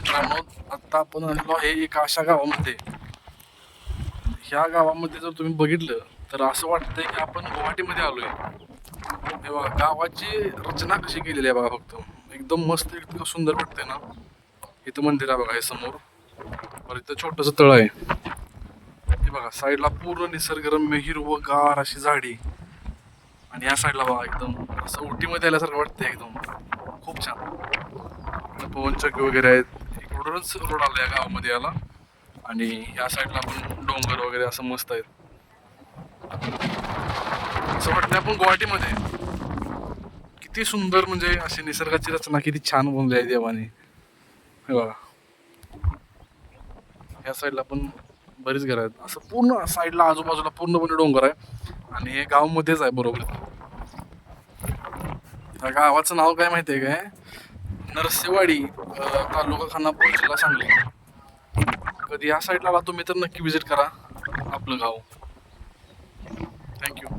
मित्रांनो, आता आपण आलेलो आहे एका अशा गावामध्ये. ह्या गावामध्ये जर तुम्ही बघितलं तर असं वाटतंय की आपण गुवाहाटीमध्ये आलोय. हे बघा गावाची रचना कशी केलेली आहे बघा फक्त. एकदम मस्त, इतकं सुंदर वाटतंय ना. इथं मंदिर आहे बघा हे समोर. बरं इथं छोटंसं तळ आहे. हे बघा साईडला पूर्ण निसर्गरम्य हिरवंगार अशी झाडी. आणि या साईडला बघा एकदम असं उटीमध्ये आल्यासारखं वाटतंय एकदम. खूप छान. इकडं पवनचक्की वगैरे आहेत. इकडूनच रोड आला या गावामध्ये याला. आणि ह्या साईडला पण डोंगर वगैरे असं मस्त आहेत. असं वाटतंय आपण गुवाहाटीमध्ये आहे. किती सुंदर म्हणजे अशी निसर्गाची रचना किती छान बनली आहे देवाने. हे बघा ह्या साईडला पण बरीच घरं आहेत. असं पूर्ण साईडला आजूबाजूला पूर्णपणे डोंगर आहे. आणि हे गावामध्येच आहे बरोबर. त्या गावाचं नाव काय माहितीये काय? नरसेवाडी, तालुका खानापूर, जिल्हा सांगली. कधी या साईडला आला तुम्ही तर नक्की विजिट करा आपलं गाव. थँक्यू.